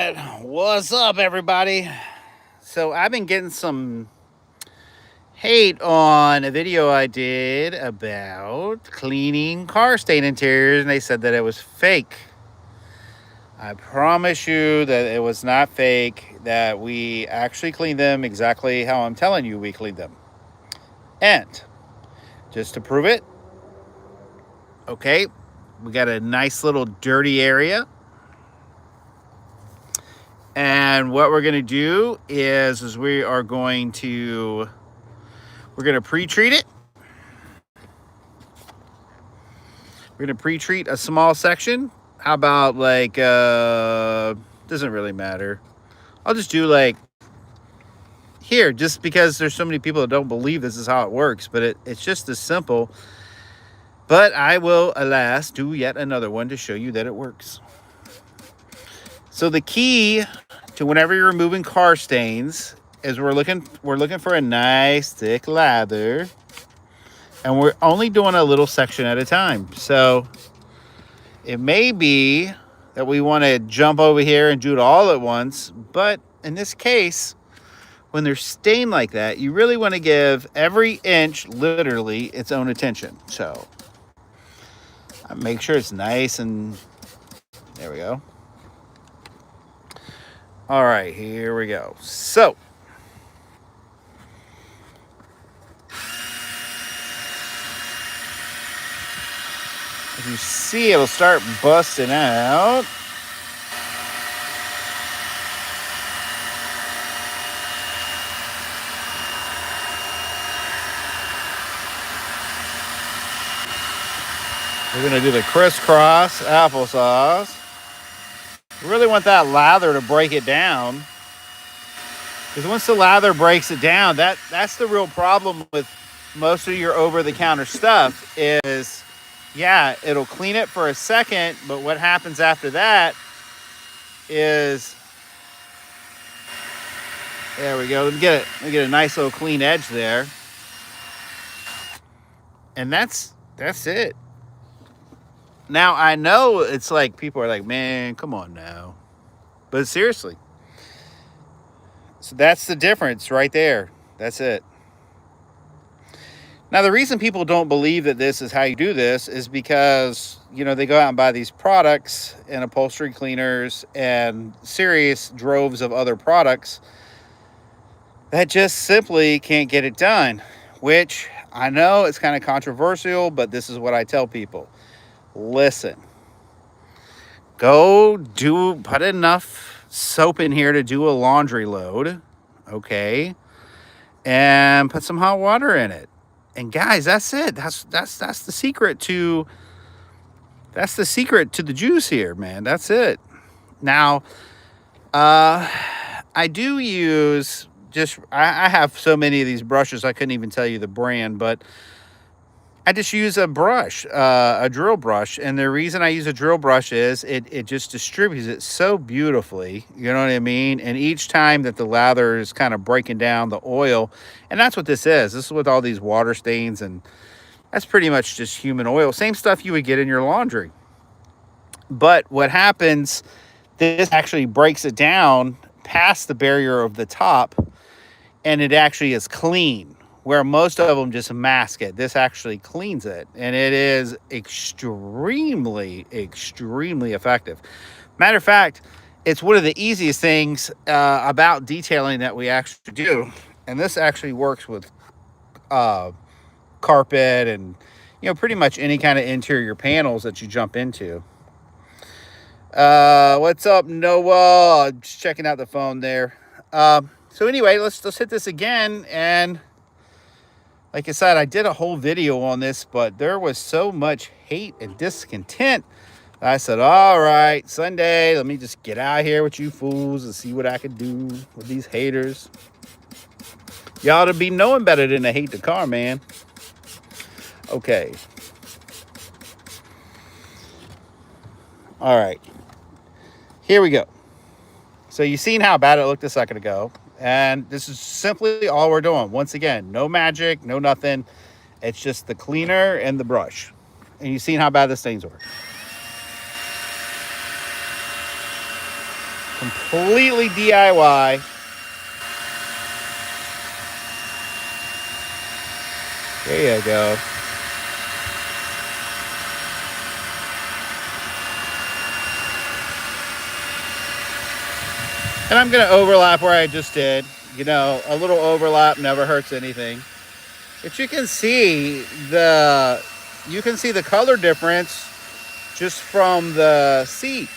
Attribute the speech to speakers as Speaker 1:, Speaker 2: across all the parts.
Speaker 1: What's up, everybody? So, I've been getting some hate on a video I did about cleaning car stain interiors, and they said that it was fake. I promise you that it was not fake, that we actually cleaned them exactly how I'm telling you we cleaned them. And just to prove it, okay, we got a nice little dirty area. And what we're going to do is we're going to pre-treat it. We're going to pre-treat a small section. How about doesn't really matter. I'll just do like here, just because there's so many people that don't believe this is how it works, but it's just as simple. But I will, alas, do yet another one to show you that it works. So the key to whenever you're removing car stains is we're looking for a nice thick lather, and we're only doing a little section at a time. So it may be that we want to jump over here and do it all at once, but in this case, when they're stained like that, you really want to give every inch literally its own attention. So make sure it's nice, and there we go. All right, here we go. So as you see, it'll start busting out. We're going to do the crisscross applesauce. We really want that lather to break it down, because once the lather breaks it down, that's the real problem with most of your over-the-counter stuff is, yeah, it'll clean it for a second, but what happens after that is, there we go. Let me get a nice little clean edge there, and that's it. Now, I know it's like people are like, man, come on now. But seriously. So that's the difference right there. That's it. Now, the reason people don't believe that this is how you do this is because, they go out and buy these products and upholstery cleaners and serious droves of other products that just simply can't get it done, which I know it's kind of controversial, but this is what I tell people. Listen, put enough soap in here to do a laundry load, okay, and put some hot water in it. And guys, that's it. That's the secret to the juice here, man. That's it. Now, I do use I have so many of these brushes I couldn't even tell you the brand, but I just use a brush, a drill brush. And the reason I use a drill brush is it just distributes it so beautifully. You know what I mean? And each time that the lather is kind of breaking down the oil, and that's what this is. This is with all these water stains, and that's pretty much just human oil. Same stuff you would get in your laundry. But what happens, this actually breaks it down past the barrier of the top, and it actually is clean, where most of them just mask it. This actually cleans it, and it is extremely, extremely effective. Matter of fact, it's one of the easiest things about detailing that we actually do, and this actually works with carpet and pretty much any kind of interior panels that you jump into. What's up, Noah? Just checking out the phone there. So anyway, let's hit this again. And like I said, I did a whole video on this, but there was so much hate and discontent. I said, all right, Sunday, let me just get out here with you fools and see what I can do with these haters. Y'all to be knowing better than to hate the car, man. Okay. All right. Here we go. So you've seen how bad it looked a second ago. And this is simply all we're doing. Once again, no magic, no nothing. It's just the cleaner and the brush. And you've seen how bad the stains were. Completely DIY. There you go. And I'm going to overlap where I just did. You know, a little overlap never hurts anything. But you can see the color difference just from the seat.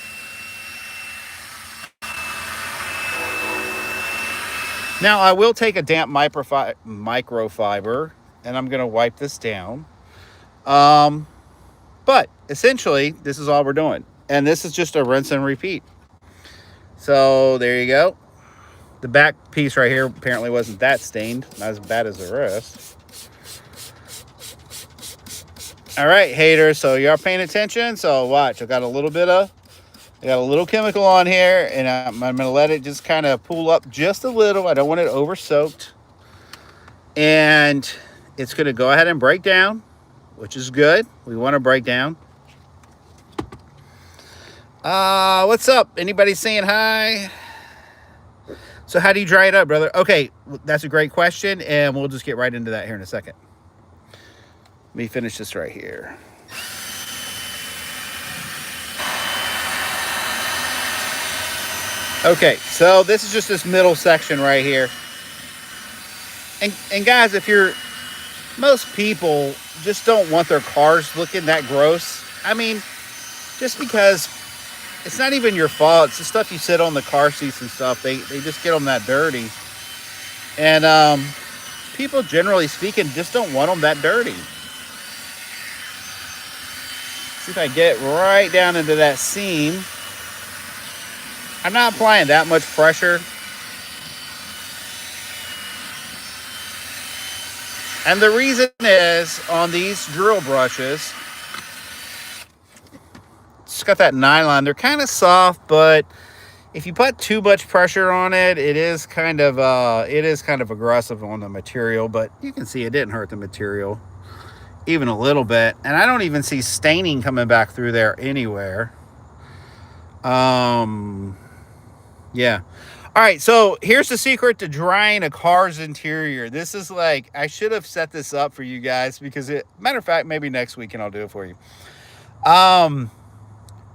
Speaker 1: Now I will take a damp microfiber and I'm going to wipe this down. But essentially, this is all we're doing. And this is just a rinse and repeat. So there you go. The back piece right here apparently wasn't that stained. Not as bad as the rest. All right, haters. So y'all paying attention? So watch. I got a little chemical on here, and I'm going to let it just kind of pool up just a little. I don't want it over soaked. And it's going to go ahead and break down, which is good. We want to break down. What's up? Anybody saying hi? So how do you dry it up, brother? Okay, that's a great question, and we'll just get right into that here in a second. Let me finish this right here. Okay, so this is just this middle section right here. And guys, most people just don't want their cars looking that gross. I mean, just because it's not even your fault. It's the stuff you sit on the car seats and stuff. They just get them that dirty. And people, generally speaking, just don't want them that dirty. See if I get right down into that seam. I'm not applying that much pressure. And the reason is, on these drill brushes, it's got that nylon. They're kind of soft, but if you put too much pressure on it, it is kind of aggressive on the material. But you can see it didn't hurt the material even a little bit, and I don't even see staining coming back through there anywhere. Yeah. All right, so here's the secret to drying a car's interior. This is like, I should have set this up for you guys because matter of fact, maybe next week and I'll do it for you.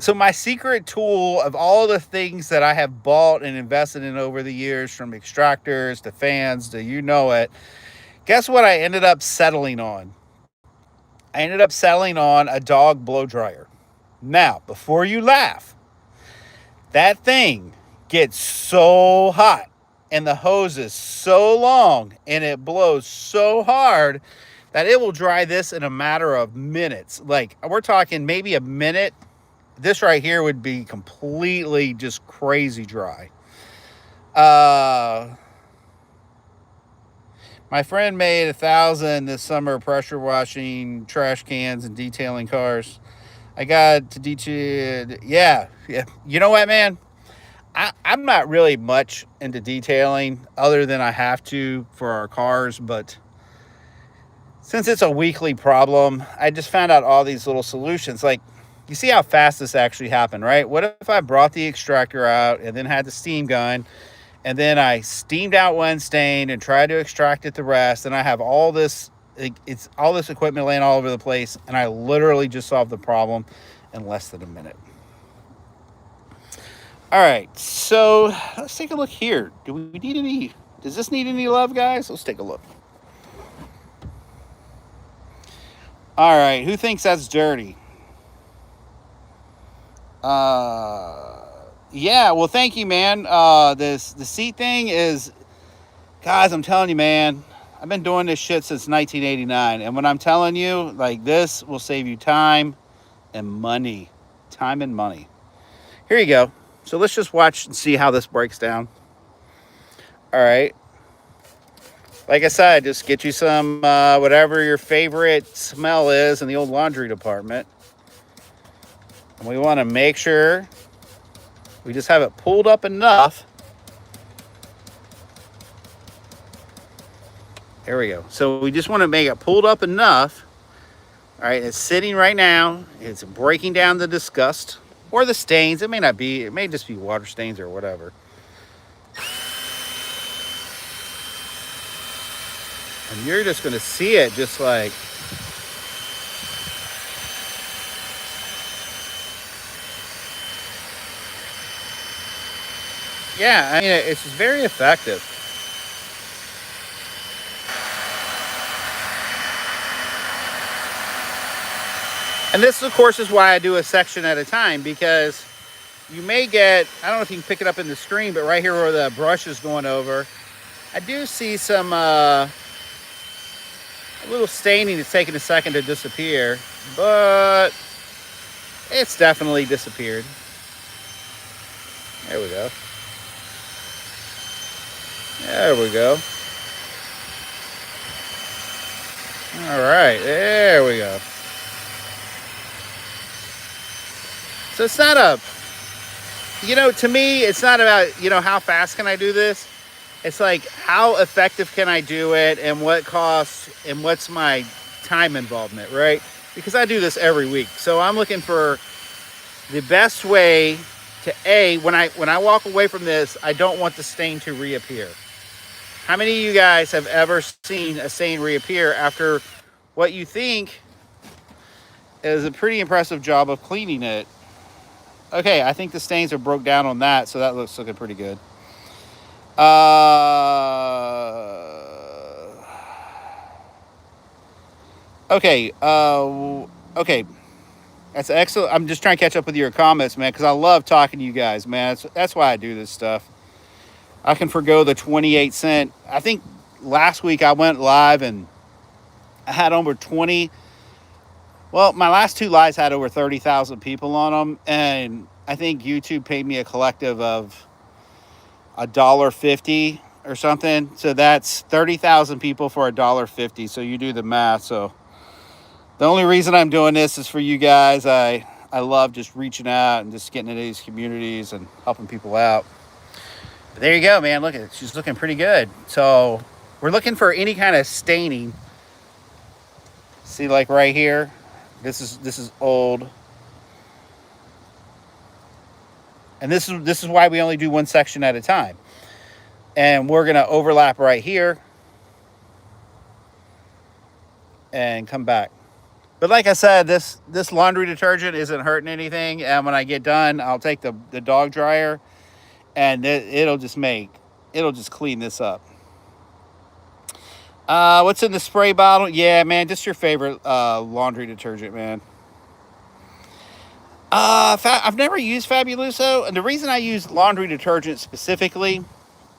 Speaker 1: So my secret tool of all the things that I have bought and invested in over the years, from extractors to fans to you know it, guess what I ended up settling on? I ended up settling on a dog blow dryer. Now, before you laugh, that thing gets so hot and the hose is so long and it blows so hard that it will dry this in a matter of minutes. Like, we're talking maybe a minute. This right here would be completely just crazy dry. My friend made 1,000 this summer pressure washing trash cans and detailing cars. I got to detail. Yeah. You know what, man? I'm not really much into detailing other than I have to for our cars. But since it's a weekly problem, I just found out all these little solutions. Like, you see how fast this actually happened, right? What if I brought the extractor out and then had the steam gun, and then I steamed out one stain and tried to extract it the rest, and I have all this, it's all this equipment laying all over the place, and I literally just solved the problem in less than a minute. All right, so let's take a look here. Does this need any love, guys? Let's take a look. All right, who thinks that's dirty? Yeah, well, thank you, man. The seat thing is, guys, I'm telling you, man, I've been doing this shit since 1989. And when I'm telling you, like, this will save you time and money. Time and money. Here you go. So let's just watch and see how this breaks down. All right. Like I said, just get you some, whatever your favorite smell is in the old laundry department. And we want to make sure we just have it pulled up enough. There we go. So we just want to make it pulled up enough. All right, it's sitting right now. It's breaking down the disgust. or the stains. It may not be. It may just be water stains or whatever. And you're just going to see it just like, yeah, I mean, it's very effective. And this, of course, is why I do a section at a time, because you may get, I don't know if you can pick it up in the screen, but right here where the brush is going over, I do see some a little staining. It's taking a second to disappear, but it's definitely disappeared. There we go. There we go. All right, there we go. So it's not a, to me, it's not about, how fast can I do this? It's like, how effective can I do it, and what costs, and what's my time involvement, right? Because I do this every week. So I'm looking for the best way to, when I walk away from this, I don't want the stain to reappear. How many of you guys have ever seen a stain reappear after what you think is a pretty impressive job of cleaning it? Okay, I think the stains are broke down on that, so that looking pretty good. Okay. Okay. That's excellent. I'm just trying to catch up with your comments, man, because I love talking to you guys, man. That's why I do this stuff. I can forgo the 28 cent. I think last week I went live and I had over 20. Well, my last two lives had over 30,000 people on them, and I think YouTube paid me a collective of $1.50 or something. So that's 30,000 people for $1.50. So you do the math. So the only reason I'm doing this is for you guys. I love just reaching out and just getting into these communities and helping people out. But there you go, man. Look at it. She's looking pretty good. So we're looking for any kind of staining. See, like right here, this is old. And this is why we only do one section at a time. And we're gonna overlap right here and come back. But like I said, this laundry detergent isn't hurting anything. And when I get done, I'll take the dog dryer, and it'll just clean this up. What's in the spray bottle? Yeah, man, just your favorite laundry detergent, man. I've never used Fabuloso, and the reason I use laundry detergent specifically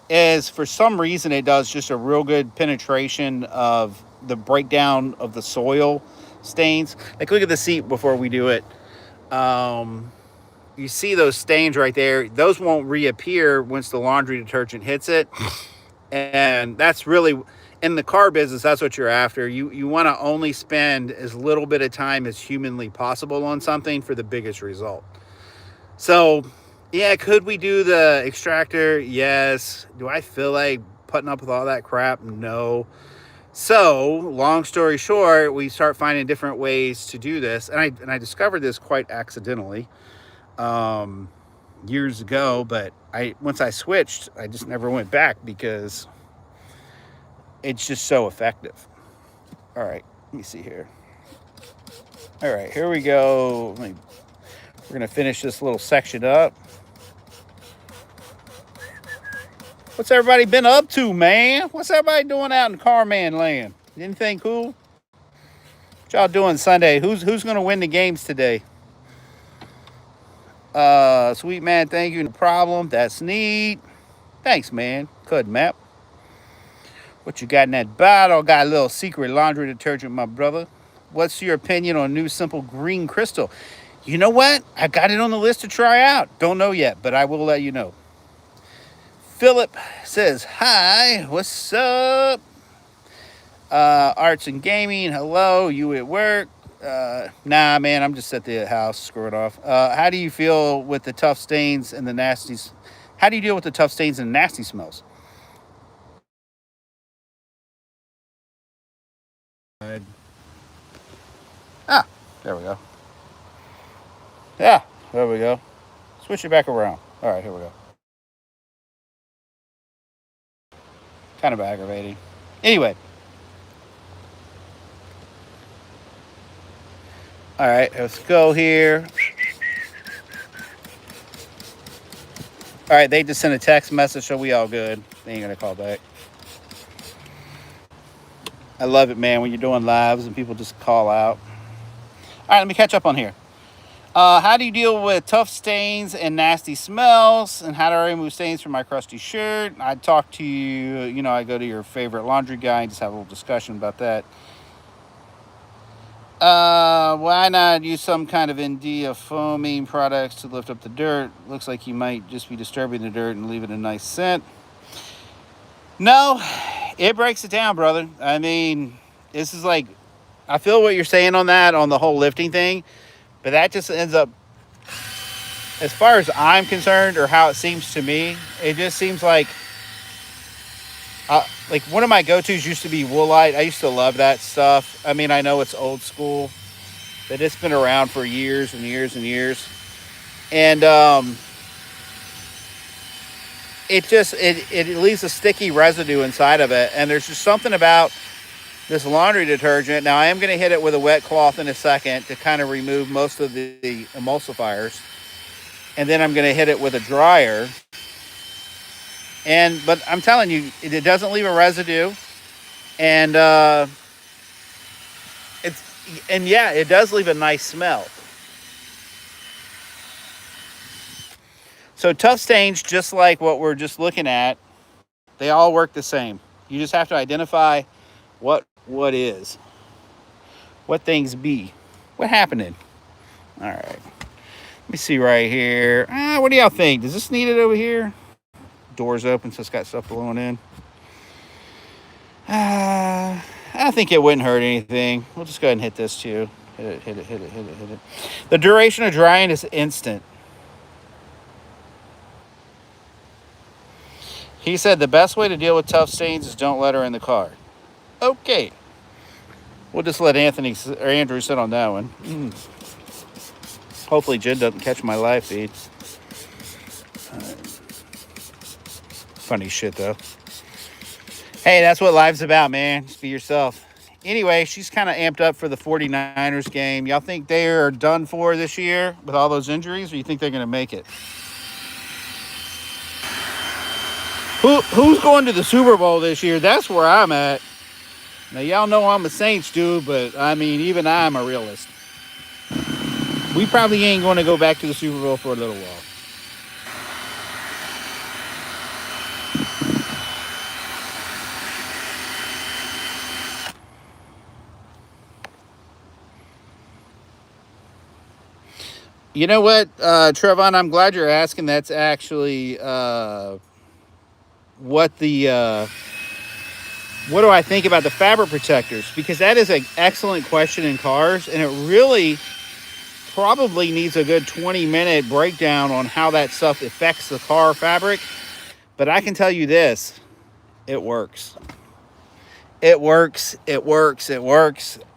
Speaker 1: is, for some reason, it does just a real good penetration of the breakdown of the soil stains. Like, look at the seat before we do it. You see those stains right there. Those won't reappear once the laundry detergent hits it. And that's really, in the car business, that's what you're after. You want to only spend as little bit of time as humanly possible on something for the biggest result. So, yeah, could we do the extractor? Yes. Do I feel like putting up with all that crap? No. So, long story short, we start finding different ways to do this. And I discovered this quite accidentally years ago, but once I switched, I just never went back because it's just so effective. All right, let me see here. All right, here we go. We're going to finish this little section up. What's everybody been up to, man? What's everybody doing out in Carman land? Anything cool? What y'all doing Sunday? Who's going to win the games today? Sweet man, thank you. No problem. That's neat. Thanks, man. Good map. What you got in that bottle? Got a little secret laundry detergent, my brother. What's your opinion on new simple green crystal? You know what? I got it on the list to try out. Don't know yet, but I will let you know. Philip says, hi, what's up? Arts and gaming, hello, you at work? Nah, man, I'm just at the house screwing off. How do you feel with the tough stains and the nasties? How do you deal with the tough stains and nasty smells? Ah, there we go. Yeah, There we go. Switch it back around. All right, here we go. Kind of aggravating. Anyway. All right, let's go here. All right, they just sent a text message, so we all good. They ain't gonna call back. I love it, man, when you're doing lives and people just call out. All right, let me catch up on here. How do you deal with tough stains and nasty smells? And how do I remove stains from my crusty shirt? I talk to you, I go to your favorite laundry guy and just have a little discussion about that. Why not use some kind of India foaming products to lift up the dirt? Looks like you might just be disturbing the dirt and leave it a nice scent. No, it breaks it down, brother. I mean, this is like, I feel what you're saying on that, on the whole lifting thing, but that just ends up, as far as I'm concerned, or how it seems to me, it just seems like one of my go-tos used to be Woolite. I used to love that stuff. I mean, I know it's old school, but it's been around for years and years and years. And it leaves a sticky residue inside of it. And there's just something about this laundry detergent. Now, I am going to hit it with a wet cloth in a second to kind of remove most of the emulsifiers. And then I'm going to hit it with a dryer. But I'm telling you, it doesn't leave a residue. And it does leave a nice smell. So tough stains, just like what we're just looking at, they all work the same. You just have to identify what is, what things be, what happening. All right, let me see right here. What do y'all think? Does this need it over here? Doors open, so it's got stuff blowing in. I think it wouldn't hurt anything. We'll just go ahead and hit this too. Hit it. The duration of drying is instant. He said the best way to deal with tough stains is don't let her in the car. Okay. We'll just let Andrew sit on that one. Hopefully Jen doesn't catch my live feed. Funny shit, though. Hey, that's what life's about, man. Just be yourself. Anyway, she's kind of amped up for the 49ers game. Y'all think they are done for this year with all those injuries, or you think they're going to make it? Who's going to the Super Bowl this year? That's where I'm at. Now, y'all know I'm a Saints dude, but, I mean, even I'm a realist. We probably ain't going to go back to the Super Bowl for a little while. You know what, Trevon, I'm glad you're asking. That's actually what do I think about the fabric protectors? Because that is an excellent question in cars, and it really probably needs a good 20-minute breakdown on how that stuff affects the car fabric. But I can tell you this, it works. It works.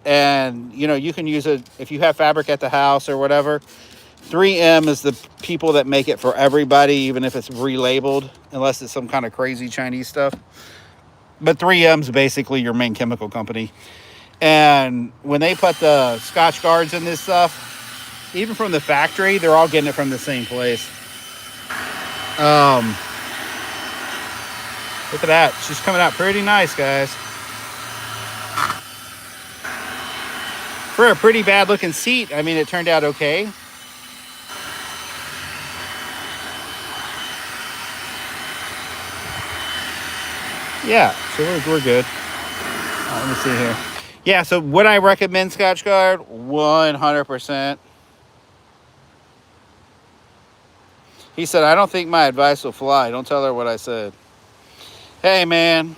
Speaker 1: And, you can use it if you have fabric at the house or whatever. 3M is the people that make it for everybody, even if it's relabeled, unless it's some kind of crazy Chinese stuff. But 3M's basically your main chemical company. And when they put the Scotch Guards in this stuff, even from the factory, they're all getting it from the same place. Look at that. She's coming out pretty nice, guys. For a pretty bad looking seat, I mean, it turned out okay. Yeah, so we're good. Let me see here. Yeah, so would I recommend Scotch Guard? 100%. He said, I don't think my advice will fly. Don't tell her what I said. Hey, man,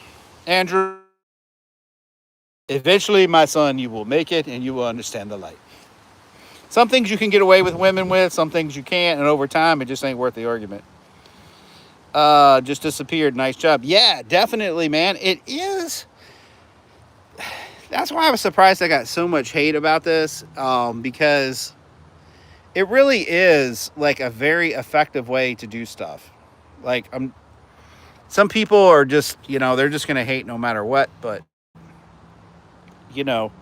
Speaker 1: Andrew, eventually, my son, you will make it and you will understand the light. Some things you can get away with women with, some things you can't, and over time, it just ain't worth the argument. Just disappeared. Nice job. Yeah, definitely, man. It is. That's why I was surprised I got so much hate about this, because It really is like a very effective way to do stuff. Like some people are just, they're just going to hate no matter what, but you know,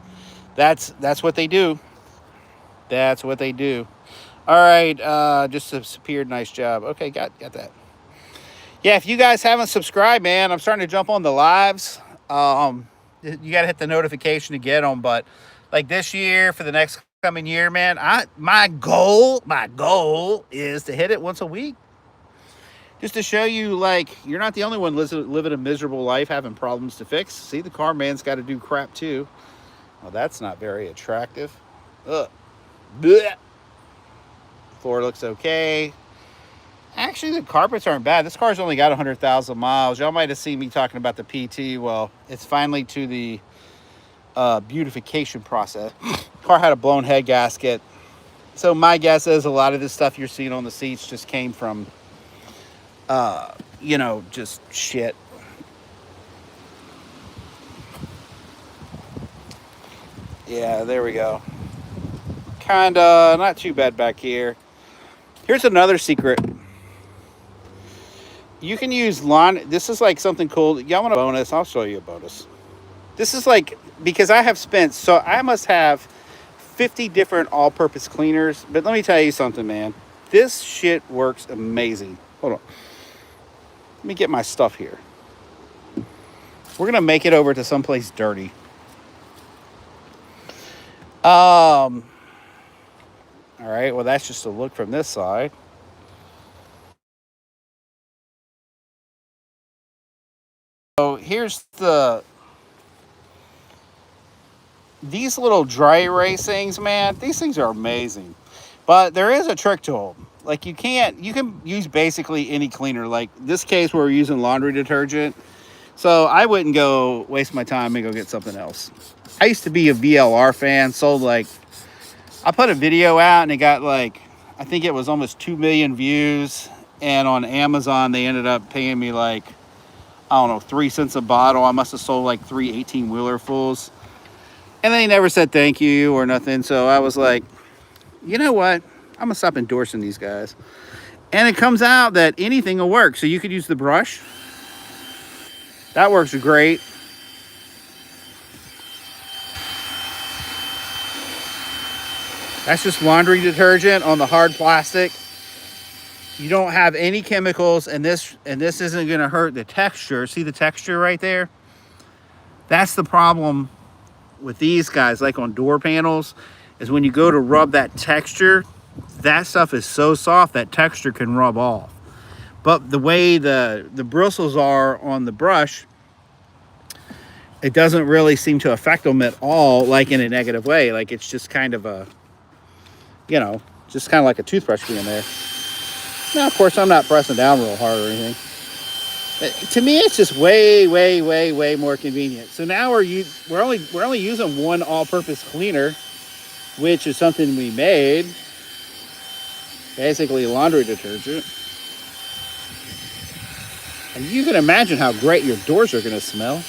Speaker 1: that's what they do. That's what they do. All right, just disappeared. Nice job. Okay, got that. Yeah, if you guys haven't subscribed, man, I'm starting to jump on the lives. You got to hit the notification to get them. But like this year, for the next coming year, man, my goal is to hit it once a week, just to show you like you're not the only one living a miserable life, having problems to fix. See, the car man's got to do crap too. Well, that's not very attractive. Ugh. Blech. Floor looks okay. Actually, the carpets aren't bad. This car's only got 100,000 miles. Y'all might have seen me talking about the PT. Well, it's finally to the beautification process. Car had a blown head gasket. So my guess is a lot of this stuff you're seeing on the seats just came from, just shit. Yeah, there we go. Kinda not too bad back here. Here's another secret. You can use lawn. This is like something cool. Y'all want a bonus? I'll show you a bonus. This is like, because I must have 50 different all-purpose cleaners. But let me tell you something, man. This shit works amazing. Hold on. Let me get my stuff here. We're going to make it over to someplace dirty. All right, well, that's just a look from this side. So here's these little dry erase things, man. These things are amazing. But there is a trick to them. Like you can use basically any cleaner. Like this case, we're using laundry detergent. So I wouldn't go waste my time and go get something else. I used to be a VLR fan, sold like, I put a video out and it got like, I think it was almost 2 million views. And on Amazon, they ended up paying me like, I don't know, 3 cents a bottle. I must have sold like 3 18-wheeler fulls. And they never said thank you or nothing. So I was like, you know what? I'm going to stop endorsing these guys. And it comes out that anything will work. So you could use the brush. That works great. That's just laundry detergent on the hard plastic. You don't have any chemicals, and this isn't going to hurt the texture. See the texture right there? That's the problem with these guys, like on door panels, is when you go to rub that texture, that stuff is so soft that texture can rub off. But the way the bristles are on the brush, it doesn't really seem to affect them at all, like in a negative way. Like it's just kind of a, just kind of like a toothbrush being there. Now, of course, I'm not pressing down real hard or anything. But to me, it's just way, way, way, way more convenient. So now we're only using one all-purpose cleaner, which is something we made. Basically, laundry detergent. And you can imagine how great your doors are going to smell.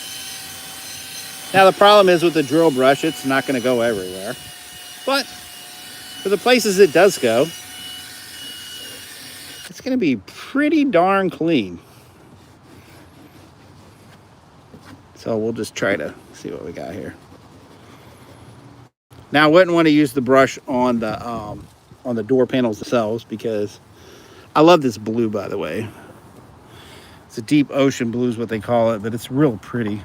Speaker 1: Now, the problem is with the drill brush, it's not going to go everywhere. But for the places it does go, it's going to be pretty darn clean. So we'll just try to see what we got here. Now, I wouldn't want to use the brush on the door panels themselves because I love this blue, by the way. It's a deep ocean blue is what they call it, but it's real pretty.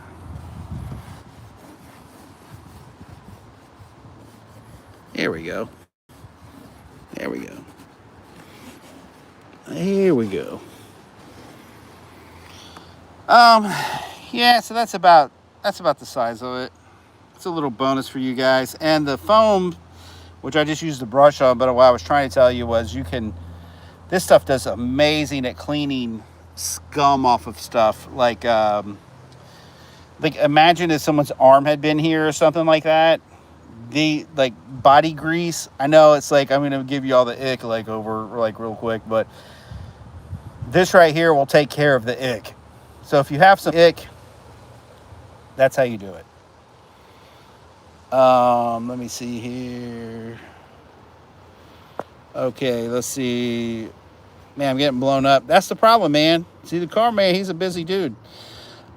Speaker 1: There we go. There we go. Here we go. Yeah, so that's about the size of it. It's a little bonus for you guys. And the foam, which I just used the brush on, but what I was trying to tell you was this stuff does amazing at cleaning scum off of stuff. Like imagine if someone's arm had been here or something like that. The like body grease. I know it's like I'm gonna give you all the ick like over like real quick, but this right here will take care of the ick. So if you have some ick, that's how you do it. Let me see here. Okay, let's see. Man, I'm getting blown up. That's the problem, man. See, the car man, he's a busy dude.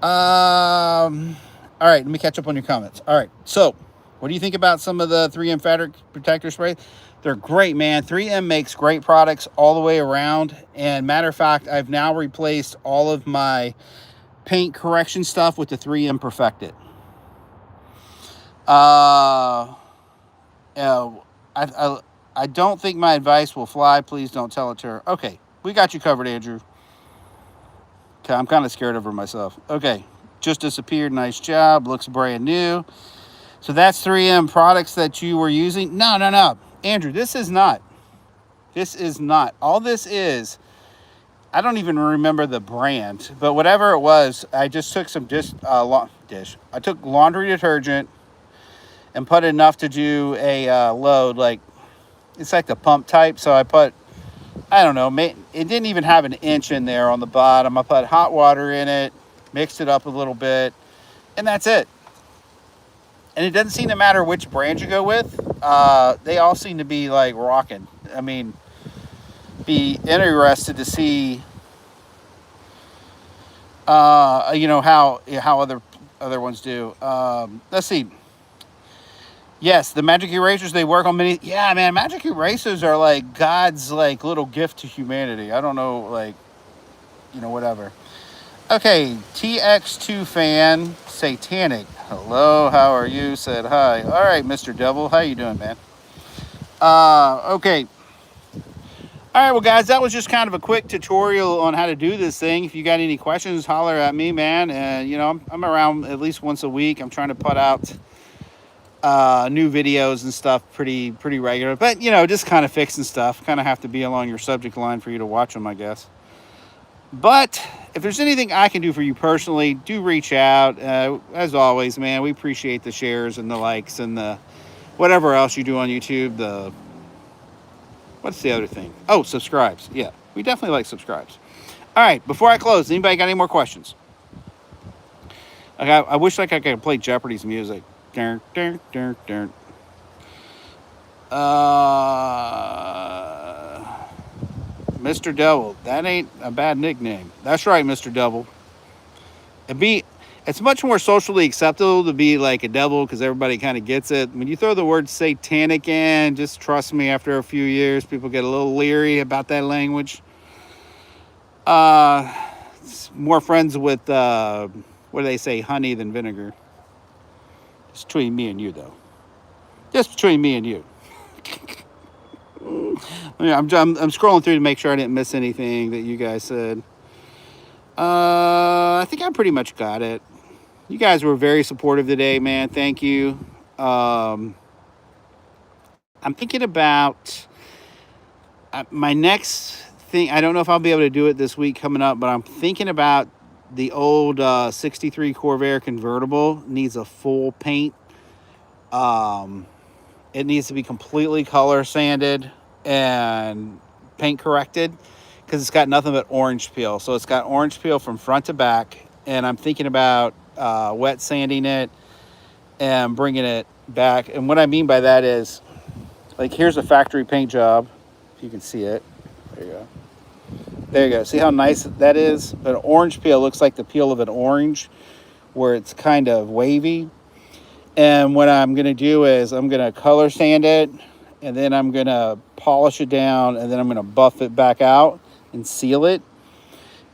Speaker 1: All right, let me catch up on your comments. All right, so what do you think about some of the 3M fabric protector spray? They're great, man. 3M makes great products all the way around. And matter of fact, I've now replaced all of my paint correction stuff with the 3M Perfected. Uh, I, I, I don't think my advice will fly. Please don't tell it to her. Okay, we got you covered, Andrew. Okay, I'm kind of scared of her myself. Okay, just disappeared. Nice job. Looks brand new. So that's 3M products that you were using. No, no, no. Andrew, this is not. This is not. All this is, I don't even remember the brand, but whatever it was, I just took some I took laundry detergent and put enough to do a load. Like, it's like the pump type. So I put, I don't know, it didn't even have an inch in there on the bottom. I put hot water in it, mixed it up a little bit, and that's it. And it doesn't seem to matter which brand you go with. They all seem to be like rocking. I mean, be interested to see, how other ones do. Let's see. Yes, the magic erasers, they work on many. Yeah, man, magic erasers are like God's like little gift to humanity. I don't know, like, whatever. Okay, TX2 fan, satanic. Hello, how are you? Said hi. All right, Mr. Devil, how you doing, man? Okay. All right, well, guys, that was just kind of a quick tutorial on how to do this thing. If you got any questions, holler at me, man. And, I'm around at least once a week. I'm trying to put out new videos and stuff pretty regular. But, just kind of fixing stuff. Kind of have to be along your subject line for you to watch them, I guess. But if there's anything I can do for you personally, do reach out. As always, man, we appreciate the shares and the likes and the whatever else you do on YouTube. What's the other thing? Oh, subscribes. Yeah, we definitely like subscribes. All right, before I close, anybody got any more questions? I wish I could play Jeopardy's music. Dun, dun, dun, dun. Mr. Devil, that ain't a bad nickname. That's right, Mr. Devil. It's much more socially acceptable to be like a devil because everybody kind of gets it. When you throw the word satanic in, just trust me, after a few years, people get a little leery about that language. It's more friends with, what do they say, honey than vinegar. Just between me and you, though. Just between me and you. Yeah, I'm scrolling through to make sure I didn't miss anything that you guys said. I think I pretty much got it. You guys were very supportive today, man. Thank you. I'm thinking about my next thing. I don't know if I'll be able to do it this week coming up, but I'm thinking about the old 63 Corvair convertible. Needs a full paint. It needs to be completely color sanded and paint corrected because it's got nothing but orange peel. So it's got orange peel from front to back, and I'm thinking about wet sanding it and bringing it back. And what I mean by that is, like, here's a factory paint job. If you can see it. There you go. There you go. See how nice that is? But orange peel looks like the peel of an orange where it's kind of wavy. And what I'm going to do is I'm going to color sand it, and then I'm going to polish it down, and then I'm going to buff it back out and seal it.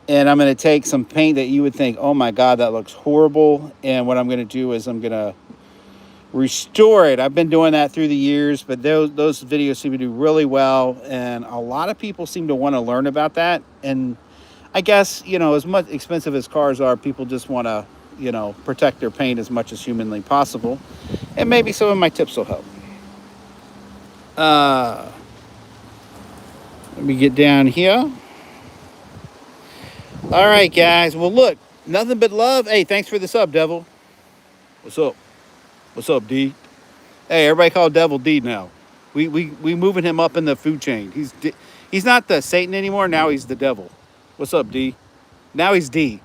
Speaker 1: And I'm going to take some paint that you would think, oh my God, that looks horrible. And what I'm going to do is I'm going to restore it. I've been doing that through the years, but those videos seem to do really well. And a lot of people seem to want to learn about that. And I guess, as much expensive as cars are, people just want to, protect their paint as much as humanly possible. And maybe some of my tips will help. Let me get down here. All right, guys. Well, look, nothing but love. Hey, thanks for the sub, Devil. What's up? What's up, D? Hey, everybody call Devil D now. We moving him up in the food chain. He's not the Satan anymore. Now he's the devil. What's up, D? Now he's D.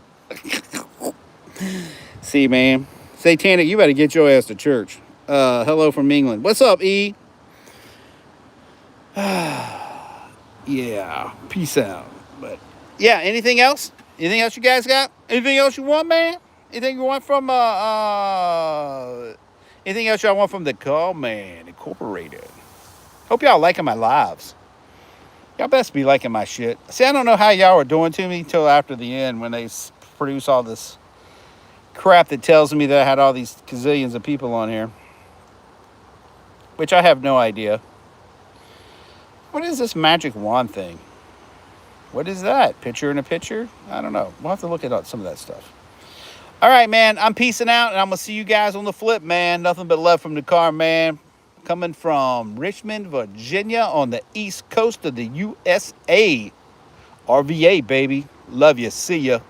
Speaker 1: See, man. Satanic, you better get your ass to church. Hello from England. What's up, E? Yeah, peace out. But yeah, anything else? Anything else you guys got? Anything else you want, man? Anything you want from anything else y'all want from the Call Man Incorporated? Hope y'all liking my lives. Y'all best be liking my shit. See, I don't know how y'all are doing to me till after the end when they produce all this crap that tells me that I had all these gazillions of people on here, which I have no idea. What is this magic wand thing? What is that? Picture in a picture? I don't know. We'll have to look at some of that stuff. All right, man. I'm peacing out, and I'm going to see you guys on the flip, man. Nothing but love from the car, man. Coming from Richmond, Virginia, on the east coast of the USA. RVA, baby. Love you. See ya.